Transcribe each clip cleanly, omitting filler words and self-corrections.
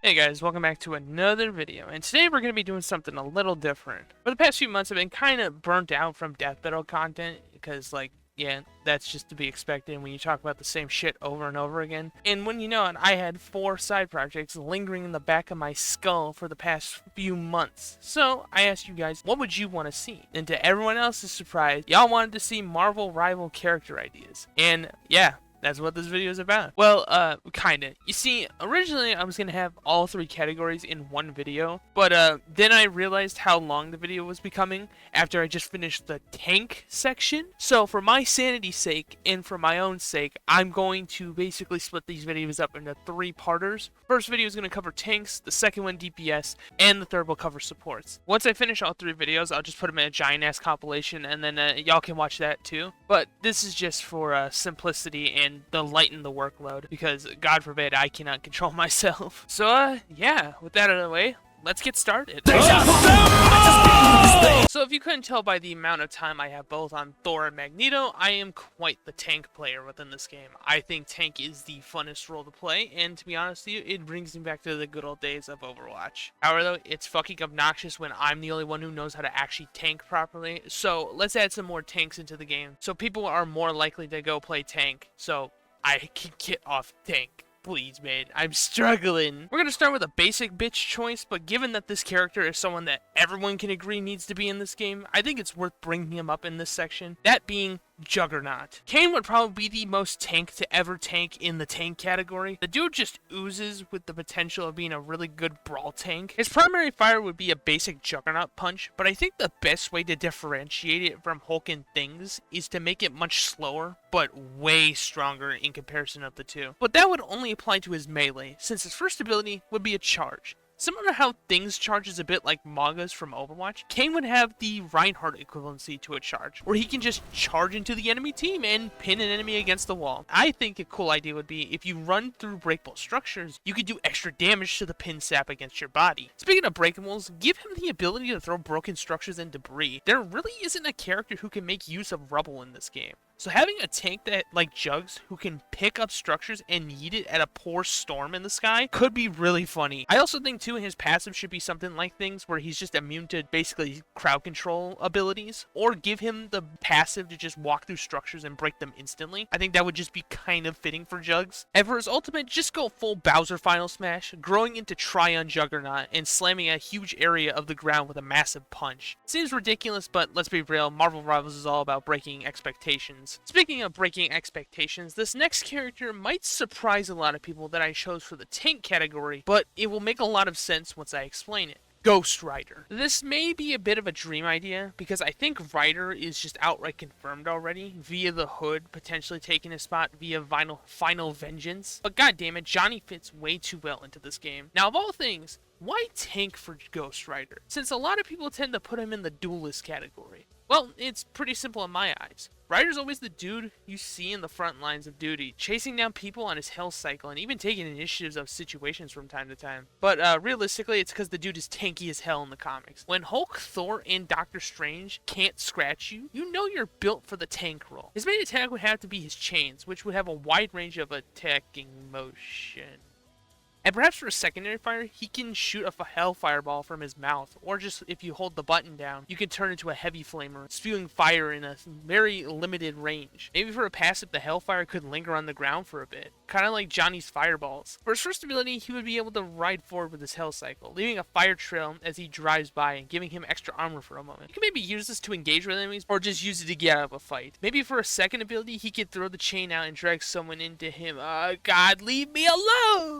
Hey guys, welcome back to another video, and today we're going to be doing something a little different. For the past few months I've been kind of burnt out from death battle content, because yeah, that's just to be expected when you talk about the same shit over and over again. And when you know it, I had 4 side projects lingering in the back of my skull for the past few months. So I asked you guys, what would you want to see? And to everyone else's surprise, y'all wanted to see Marvel rival character ideas. And yeah, that's what this video is about. Well, kinda. You see, originally I was gonna have all 3 categories in one video, but then I realized how long the video was becoming after I just finished the tank section. So for my sanity's sake and for my own sake, I'm going to basically split these videos up into 3 parters. First video is gonna cover tanks, the second one DPS, and the third will cover supports. Once I finish all 3 videos, I'll just put them in a giant ass compilation, and then y'all can watch that too. But this is just for simplicity and to lighten the workload, because God forbid I cannot control myself. So yeah, with that out of the way, let's get started. So if you couldn't tell by the amount of time I have both on Thor and Magneto, I am quite the tank player within this game. I think tank is the funnest role to play, and to be honest with you, it brings me back to the good old days of Overwatch. However though, it's fucking obnoxious when I'm the only one who knows how to actually tank properly, so let's add some more tanks into the game, so people are more likely to go play tank, so I can get off tank. Please, man, I'm struggling. We're gonna start with a basic bitch choice, but given that this character is someone that everyone can agree needs to be in this game, I think it's worth bringing him up in this section. That being Juggernaut. Kane would probably be the most tank to ever tank in the tank category. The dude just oozes with the potential of being a really good brawl tank. His primary fire would be a basic Juggernaut punch, but I think the best way to differentiate it from Hulk and things is to make it much slower, but way stronger in comparison of the two. But that would only apply to his melee, since his first ability would be a charge. Similar to how Things charges a bit like Magas from Overwatch, Kane would have the Reinhardt equivalency to a charge, where he can just charge into the enemy team and pin an enemy against the wall. I think a cool idea would be if you run through breakable structures, you could do extra damage to the pin sap against your body. Speaking of breakables, give him the ability to throw broken structures and debris. There really isn't a character who can make use of rubble in this game. So having a tank that, like Jugs, who can pick up structures and yeet it at a poor storm in the sky could be really funny. I also think too his passive should be something like Things, where he's just immune to basically crowd control abilities, or give him the passive to just walk through structures and break them instantly. I think that would just be kind of fitting for Jugs. And for his ultimate, just go full Bowser Final Smash, growing into Tryon Juggernaut and slamming a huge area of the ground with a massive punch. Seems ridiculous, but let's be real, Marvel Rivals is all about breaking expectations. Speaking of breaking expectations, this next character might surprise a lot of people that I chose for the tank category, but it will make a lot of sense once I explain it. Ghost Rider. This may be a bit of a dream idea, because I think Rider is just outright confirmed already, via the Hood potentially taking his spot via Final Vengeance, but goddammit, Johnny fits way too well into this game. Now of all things, why tank for Ghost Rider, since a lot of people tend to put him in the duelist category? Well, it's pretty simple in my eyes. Ryder's always the dude you see in the front lines of duty, chasing down people on his health cycle and even taking initiatives of situations from time to time. But realistically, it's because the dude is tanky as hell in the comics. When Hulk, Thor, and Doctor Strange can't scratch you, you know you're built for the tank role. His main attack would have to be his chains, which would have a wide range of attacking motion. And perhaps for a secondary fire, he can shoot a hellfire ball from his mouth, or just if you hold the button down, you can turn into a heavy flamer, spewing fire in a very limited range. Maybe for a passive, the hellfire could linger on the ground for a bit, kind of like Johnny's fireballs. For his first ability, he would be able to ride forward with his hell cycle, leaving a fire trail as he drives by and giving him extra armor for a moment. You can maybe use this to engage with enemies, or just use it to get out of a fight. Maybe for a second ability, he could throw the chain out and drag someone into him. God, leave me alone!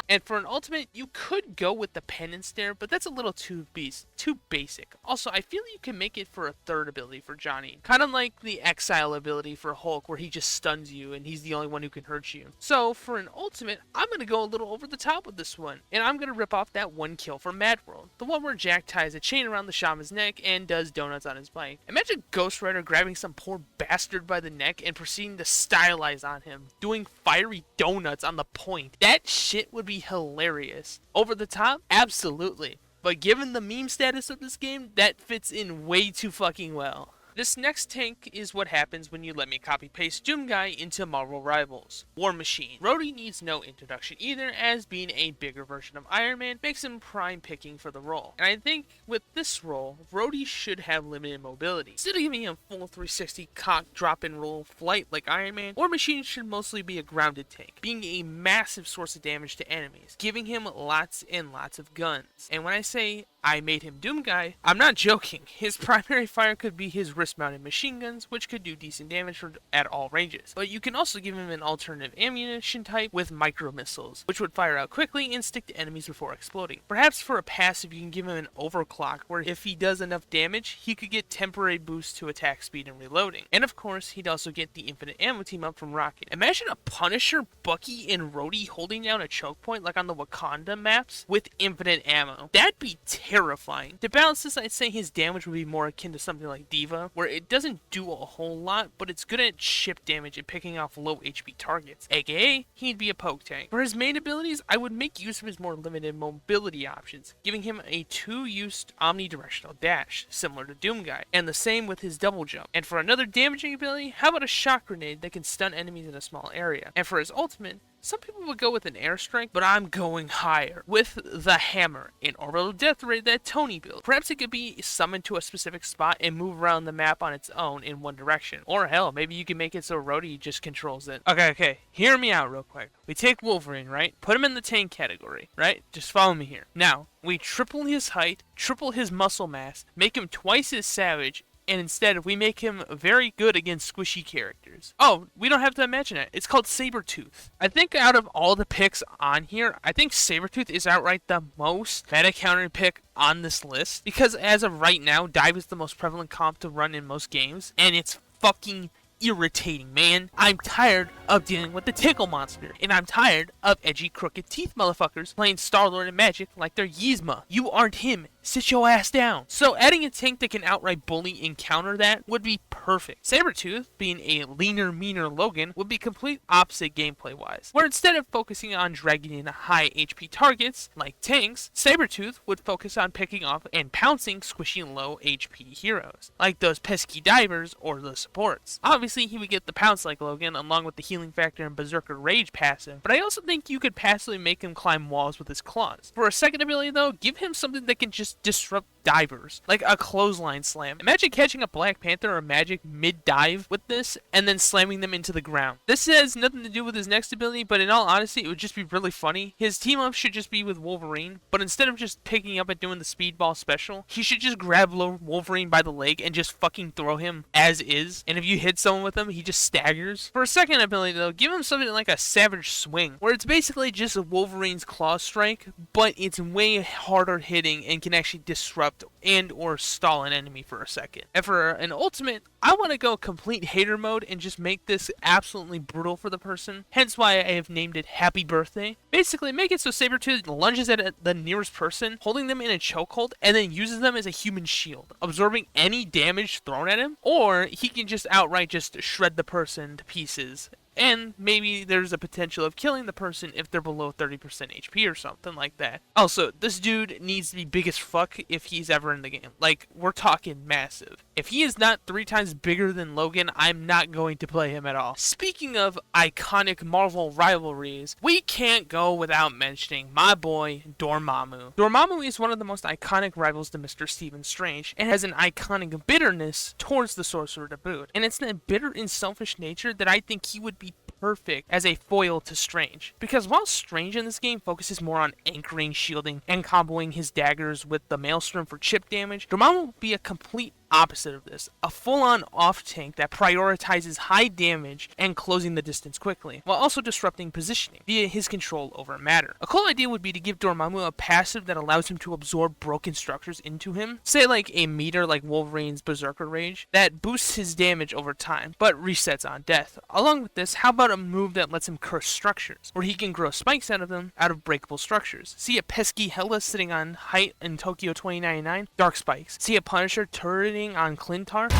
And for an ultimate, you could go with the penance stare, but that's a little too basic. Also, I feel you can make it for a third ability for Johnny. Kind of like the exile ability for Hulk, where he just stuns you and he's the only one who can hurt you. So for an ultimate, I'm going to go a little over the top with this one. And I'm going to rip off that one kill from Mad World. The one where Jack ties a chain around the shaman's neck and does donuts on his bike. Imagine Ghost Rider grabbing some poor bastard by the neck and proceeding to stylize on him, doing fiery donuts on the point. That shit would be hilarious. Over the top? Absolutely. But given the meme status of this game, that fits in way too fucking well. This next tank is what happens when you let me copy paste Doomguy into Marvel Rivals. War Machine. Rhodey needs no introduction either, as being a bigger version of Iron Man makes him prime picking for the role. And I think with this role, Rhodey should have limited mobility. Instead of giving him full 360 cock drop and roll flight like Iron Man, War Machine should mostly be a grounded tank, being a massive source of damage to enemies, giving him lots and lots of guns. And when I say I made him Doomguy, I'm not joking. His primary fire could be his wrist-mounted machine guns, which could do decent damage at all ranges. But you can also give him an alternative ammunition type with micro missiles, which would fire out quickly and stick to enemies before exploding. Perhaps for a passive, you can give him an overclock, where if he does enough damage, he could get temporary boosts to attack speed and reloading. And of course, he'd also get the infinite ammo team up from Rocket. Imagine a Punisher, Bucky, and Rhodey holding down a choke point like on the Wakanda maps with infinite ammo. That'd be terrifying. To balance this, I'd say his damage would be more akin to something like Diva, where it doesn't do a whole lot, but it's good at ship damage and picking off low HP targets, aka he'd be a poke tank. For his main abilities, I would make use of his more limited mobility options, giving him a 2-use omnidirectional dash, similar to Doomguy, and the same with his double jump. And for another damaging ability, how about a shock grenade that can stun enemies in a small area? And for his ultimate, some people would go with an airstrike, but I'm going higher with the hammer, an orbital death ray that Tony built. Perhaps it could be summoned to a specific spot and move around the map on its own in one direction. Or hell, maybe you can make it so Rhodey just controls it. Okay, hear me out real quick. We take Wolverine, right? Put him in the tank category, right? Just follow me here. Now, we triple his height, triple his muscle mass, make him twice as savage, and instead we make him very good against squishy characters. Oh, we don't have to imagine it. It's called Sabertooth. I think out of all the picks on here, I think Sabertooth is outright the most meta counter pick on this list, because as of right now, dive is the most prevalent comp to run in most games, and it's fucking irritating, man. I'm tired of dealing with the tickle monster, and I'm tired of edgy crooked teeth motherfuckers playing Star-Lord and Magic like they're Yzma. You aren't him. Sit your ass down. So adding a tank that can outright bully and counter that would be perfect. Sabertooth, being a leaner, meaner Logan, would be complete opposite gameplay-wise, where instead of focusing on dragging in high HP targets, like tanks, Sabertooth would focus on picking off and pouncing squishy low HP heroes, like those pesky divers or the supports. Obviously, he would get the pounce like Logan, along with the healing factor and Berserker Rage passive, but I also think you could passively make him climb walls with his claws. For a second ability though, give him something that can just disrupt divers, like a clothesline slam. Imagine catching a Black Panther or Magic mid-dive with this, and then slamming them into the ground. This has nothing to do with his next ability, but in all honesty, it would just be really funny. His team-up should just be with Wolverine, but instead of just picking up and doing the speedball special, he should just grab Wolverine by the leg and just fucking throw him as is, and if you hit someone with him, he just staggers. For a second ability though, give him something like a Savage Swing, where it's basically just Wolverine's claw strike, but it's way harder hitting and can actually disrupt and or stall an enemy for a second. And for an ultimate, I want to go complete hater mode and just make this absolutely brutal for the person, hence why I have named it Happy Birthday. Basically, make it so Sabertooth lunges at the nearest person, holding them in a chokehold, and then uses them as a human shield, absorbing any damage thrown at him, or he can just outright just shred the person to pieces. And maybe there's a potential of killing the person if they're below 30% HP or something like that. Also, this dude needs to be big as fuck if he's ever in the game. Like, we're talking massive. If he is not 3 times bigger than Logan, I'm not going to play him at all. Speaking of iconic Marvel rivalries, we can't go without mentioning my boy, Dormammu. Dormammu is one of the most iconic rivals to Mr. Stephen Strange, and has an iconic bitterness towards the Sorcerer to boot. And it's that bitter and selfish nature that I think he would be perfect as a foil to Strange. Because while Strange in this game focuses more on anchoring, shielding, and comboing his daggers with the Maelstrom for chip damage, Dormammu would be a complete opposite of this, a full-on off tank that prioritizes high damage and closing the distance quickly, while also disrupting positioning via his control over matter. A cool idea would be to give Dormammu a passive that allows him to absorb broken structures into him, say like a meter like Wolverine's Berserker Rage, that boosts his damage over time, but resets on death. Along with this, how about a move that lets him curse structures, where he can grow spikes out of them out of breakable structures? See a pesky Hela sitting on height in Tokyo 2099? Dark spikes. See a Punisher turreting on Clintar?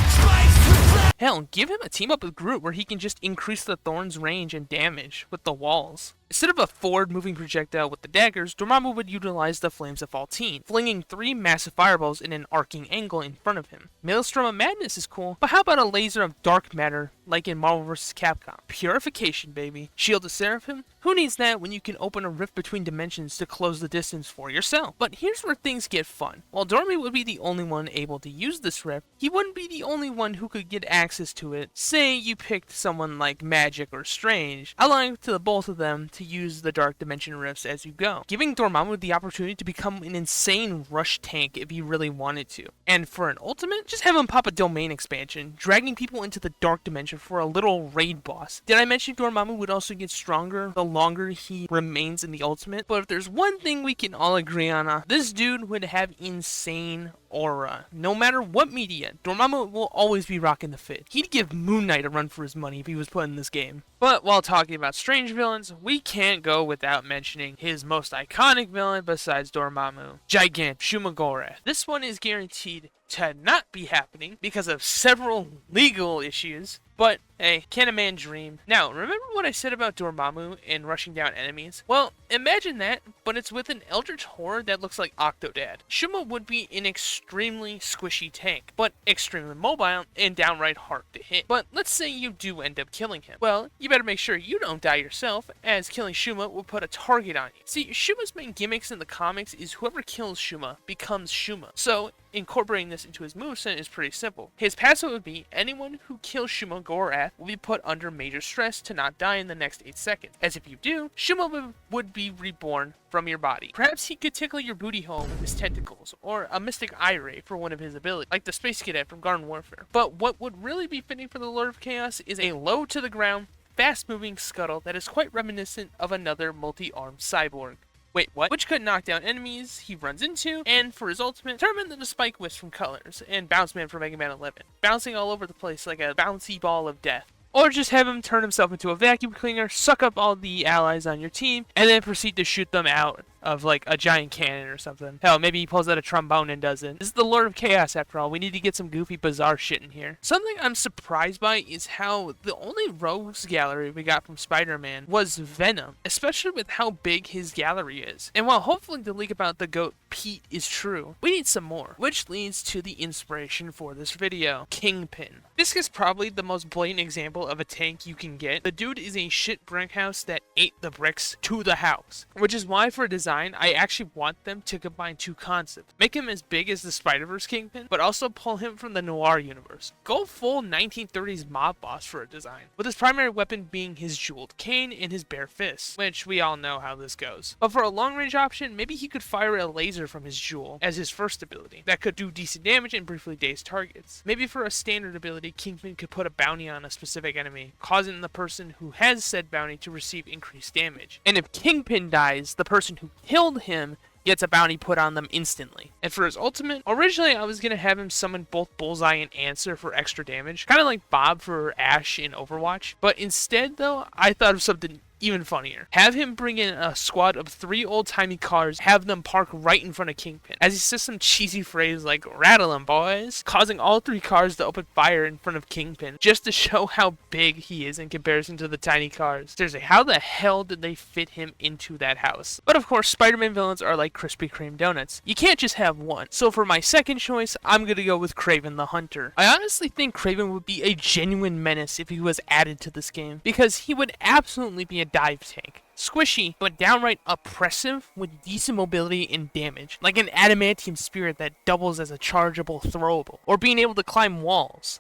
Hell, give him a team up with Groot where he can just increase the Thorn's range and damage with the walls. Instead of a forward-moving projectile with the daggers, Dormammu would utilize the Flames of Faltine, flinging 3 massive fireballs in an arcing angle in front of him. Maelstrom of Madness is cool, but how about a laser of dark matter like in Marvel vs. Capcom? Purification, baby. Shield of Seraphim? Who needs that when you can open a rift between dimensions to close the distance for yourself? But here's where things get fun. While Dormammu would be the only one able to use this rift, he wouldn't be the only one who could get access to it. Say you picked someone like Magic or Strange, allowing to the both of them to use the Dark Dimension rifts as you go, giving Dormammu the opportunity to become an insane rush tank if he really wanted to. And for an ultimate, just have him pop a domain expansion, dragging people into the Dark Dimension for a little raid boss. Did I mention Dormammu would also get stronger the longer he remains in the ultimate? But if there's one thing we can all agree on, this dude would have insane aura. No matter what media, Dormammu will always be rocking the fit. He'd give Moon Knight a run for his money if he was put in this game. But while talking about strange villains, we can't go without mentioning his most iconic villain besides Dormammu, Gigant Shuma-Gorath. This one is guaranteed to not be happening because of several legal issues. But, hey, can a man dream? Now, remember what I said about Dormammu and rushing down enemies? Well, imagine that, but it's with an eldritch horror that looks like Octodad. Shuma would be an extremely squishy tank, but extremely mobile and downright hard to hit. But let's say you do end up killing him. Well, you better make sure you don't die yourself, as killing Shuma will put a target on you. See, Shuma's main gimmicks in the comics is whoever kills Shuma becomes Shuma. So, incorporating this into his moveset is pretty simple. His passive would be anyone who kills Shuma-Gorath will be put under major stress to not die in the next 8 seconds. As if you do, Shuma would be reborn from your body. Perhaps he could tickle your booty hole with his tentacles, or a mystic eye ray for one of his abilities, like the Space Cadet from Garden Warfare. But what would really be fitting for the Lord of Chaos is a low to the ground, fast-moving scuttle that is quite reminiscent of another multi-armed cyborg. Wait, what? Which could knock down enemies he runs into, and for his ultimate, turn him into the Spike Wisp from Colors, and Bounce Man from Mega Man 11, bouncing all over the place like a bouncy ball of death. Or just have him turn himself into a vacuum cleaner, suck up all the allies on your team, and then proceed to shoot them out of like a giant cannon or something. Hell, maybe he pulls out a trombone and does it. This is the Lord of Chaos after all. We need to get some goofy, bizarre shit in here. Something I'm surprised by is how the only rogues gallery we got from Spider-Man was Venom, especially with how big his gallery is. And while hopefully the leak about the goat Pete is true, we need some more, which leads to the inspiration for this video, Kingpin. This is probably the most blatant example of a tank you can get. The dude is a shit brick house that ate the bricks to the house, which is why for design, I actually want them to combine 2 concepts. Make him as big as the Spider-Verse Kingpin, but also pull him from the Noir universe. Go full 1930s mob boss for a design, with his primary weapon being his jeweled cane and his bare fists, which we all know how this goes. But for a long-range option, maybe he could fire a laser from his jewel as his first ability. That could do decent damage and briefly daze targets. Maybe for a standard ability, Kingpin could put a bounty on a specific enemy, causing the person who has said bounty to receive increased damage. And if Kingpin dies, the person who killed him gets a bounty put on them instantly. And for his ultimate, originally I was going to have him summon both Bullseye and Answer for extra damage, kind of like Bob for Ash in Overwatch. But instead though, I thought of something even funnier. Have him bring in a squad of 3 old-timey cars, have them park right in front of Kingpin, as he says some cheesy phrase like, "Rattle 'em, boys," causing all 3 cars to open fire in front of Kingpin, just to show how big he is in comparison to the tiny cars. Seriously, how the hell did they fit him into that house? But of course, Spider-Man villains are like Krispy Kreme donuts. You can't just have one. So for my second choice, I'm gonna go with Kraven the Hunter. I honestly think Kraven would be a genuine menace if he was added to this game, because he would absolutely be a dive tank. Squishy, but downright oppressive with decent mobility and damage, like an adamantium spirit that doubles as a chargeable throwable, or being able to climb walls.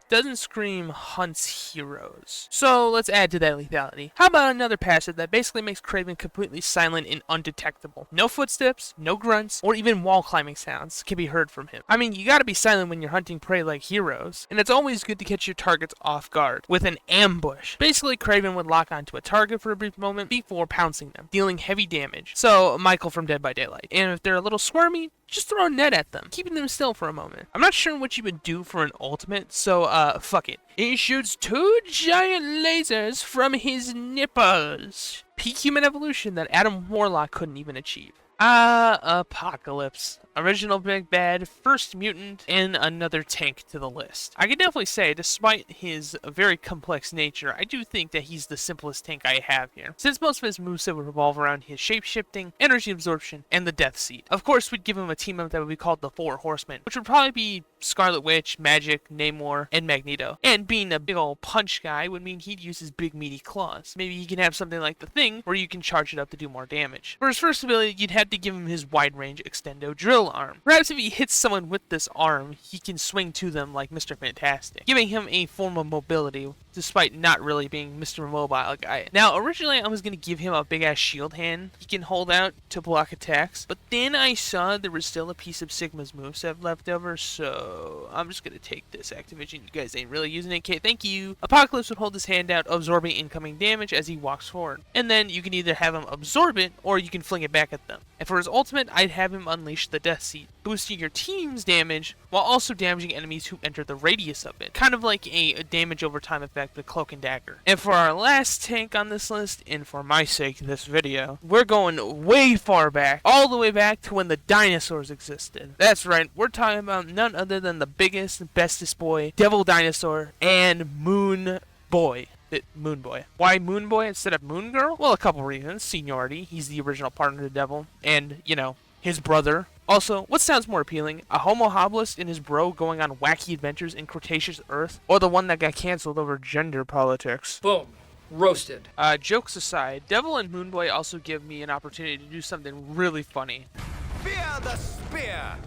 Doesn't scream hunts heroes. So let's add to that lethality. How about another passive that basically makes Kraven completely silent and undetectable? No footsteps, no grunts, or even wall climbing sounds can be heard from him. I mean, you gotta be silent when you're hunting prey like heroes, and it's always good to catch your targets off guard with an ambush. Basically, Kraven would lock onto a target for a brief moment before pouncing them, dealing heavy damage. So, Michael from Dead by Daylight. And if they're a little squirmy, just throw a net at them, keeping them still for a moment. I'm not sure what you would do for an ultimate, so fuck it. He shoots 2 giant lasers from his nipples. Peak human evolution that Adam Warlock couldn't even achieve. Apocalypse. Original Big Bad, First Mutant, and another tank to the list. I can definitely say, despite his very complex nature, I do think that he's the simplest tank I have here, since most of his moveset would revolve around his shape-shifting, energy absorption, and the Death Seed. Of course, we'd give him a team-up that would be called the Four Horsemen, which would probably be Scarlet Witch, Magic, Namor, and Magneto. And being a big old punch guy would mean he'd use his big meaty claws. Maybe he can have something like the Thing, where you can charge it up to do more damage. For his first ability, you'd have to give him his wide-range Extendo Drill arm. Perhaps if he hits someone with this arm, he can swing to them like Mr. Fantastic, giving him a form of mobility, despite not really being Mr. Mobile guy. Now, originally I was going to give him a big-ass shield hand he can hold out to block attacks, but then I saw there was still a piece of Sigma's moveset left over, so I'm just going to take this activation. You guys ain't really using it, okay, thank you. Apocalypse would hold his hand out, absorbing incoming damage as he walks forward. And then you can either have him absorb it, or you can fling it back at them. And for his ultimate, I'd have him unleash the Death Seed, boosting your team's damage while also damaging enemies who enter the radius of it. Kind of like a damage over time effect with Cloak and Dagger. And for our last tank on this list, and for my sake this video, we're going way far back, all the way back to when the dinosaurs existed. That's right, we're talking about none other than the biggest, bestest boy, Devil Dinosaur, and Moon Boy. Moon Boy. Why Moon Boy instead of Moon Girl? Well, a couple reasons. Seniority, he's the original partner of the Devil, and, you know, his brother. Also, what sounds more appealing? A homo hobbyist and his bro going on wacky adventures in Cretaceous Earth? Or the one that got cancelled over gender politics? Boom. Roasted. Jokes aside, Devil and Moon Boy also give me an opportunity to do something really funny. Fear the spear!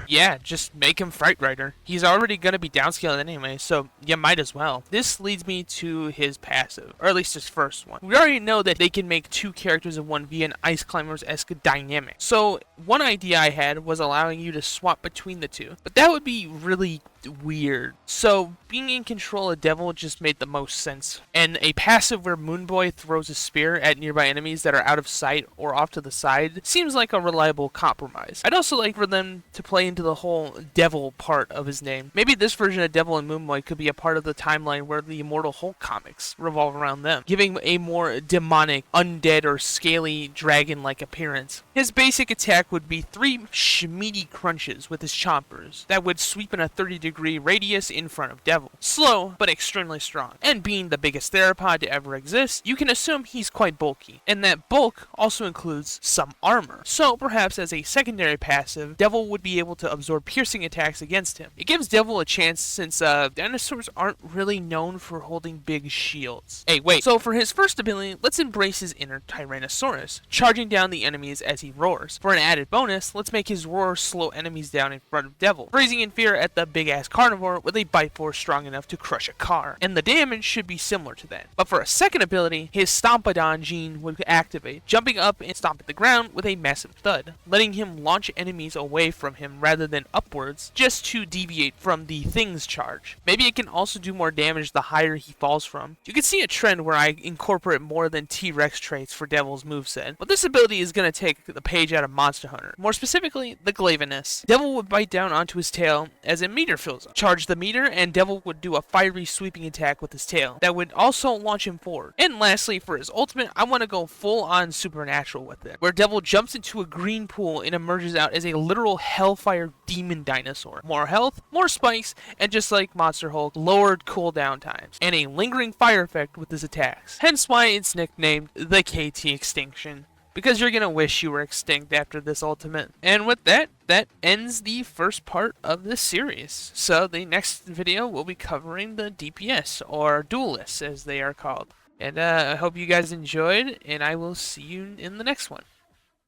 Yeah, just make him Fright Rider. He's already gonna be downscaled anyway, so you might as well. This leads me to his passive, or at least his first one. We already know that they can make two characters in one via an Ice Climbers-esque dynamic. So, one idea I had was allowing you to swap between the two, but that would be really weird. So, being in control of Devil just made the most sense. And a passive where Moon Boy throws a spear at nearby enemies that are out of sight or off to the side seems like a reliable compromise. I'd also like for them to play into the whole Devil part of his name. Maybe this version of Devil and Moon Boy could be a part of the timeline where the Immortal Hulk comics revolve around them, giving a more demonic, undead, or scaly dragon-like appearance. His basic attack would be 3 schmeedy crunches with his chompers that would sweep in a 30-degree radius in front of Devil. Slow, but extremely strong. And being the biggest theropod to ever exist, you can assume he's quite bulky, and that bulk also includes some armor. So perhaps as a secondary passive, Devil would be able to absorb piercing attacks against him. It gives Devil a chance since dinosaurs aren't really known for holding big shields. Hey, wait, so for his first ability, let's embrace his inner Tyrannosaurus, charging down the enemies as he roars. For an added bonus, let's make his roar slow enemies down in front of Devil, freezing in fear at the big-ass carnivore with a bite force strong enough to crush a car. And the damage should be similar to that. But for a second ability, his Stompadon gene would activate, jumping up and stomping the ground with a massive thud, letting him launch enemies away from him rather than upwards, just to deviate from the Thing's charge. Maybe it can also do more damage the higher he falls from. You can see a trend where I incorporate more than T-Rex traits for Devil's moveset, but this ability is going to take the page out of Monster Hunter. More specifically, the Glaveness. Devil would bite down onto his tail as a meter fills up. Charge the meter, and Devil would do a fiery sweeping attack with his tail that would also launch him forward. And lastly, for his ultimate, I want to go full-on supernatural with it, where Devil jumps into a green pool and emerges out as a literal hellfire demon dinosaur. More health, more spikes, and just like Monster Hulk, lowered cooldown times, and a lingering fire effect with his attacks. Hence why it's nicknamed the KT Extinction, because you're gonna wish you were extinct after this ultimate. And with that, that ends the first part of this series. So the next video will be covering the DPS, or duelists as they are called. And I hope you guys enjoyed, and I will see you in the next one.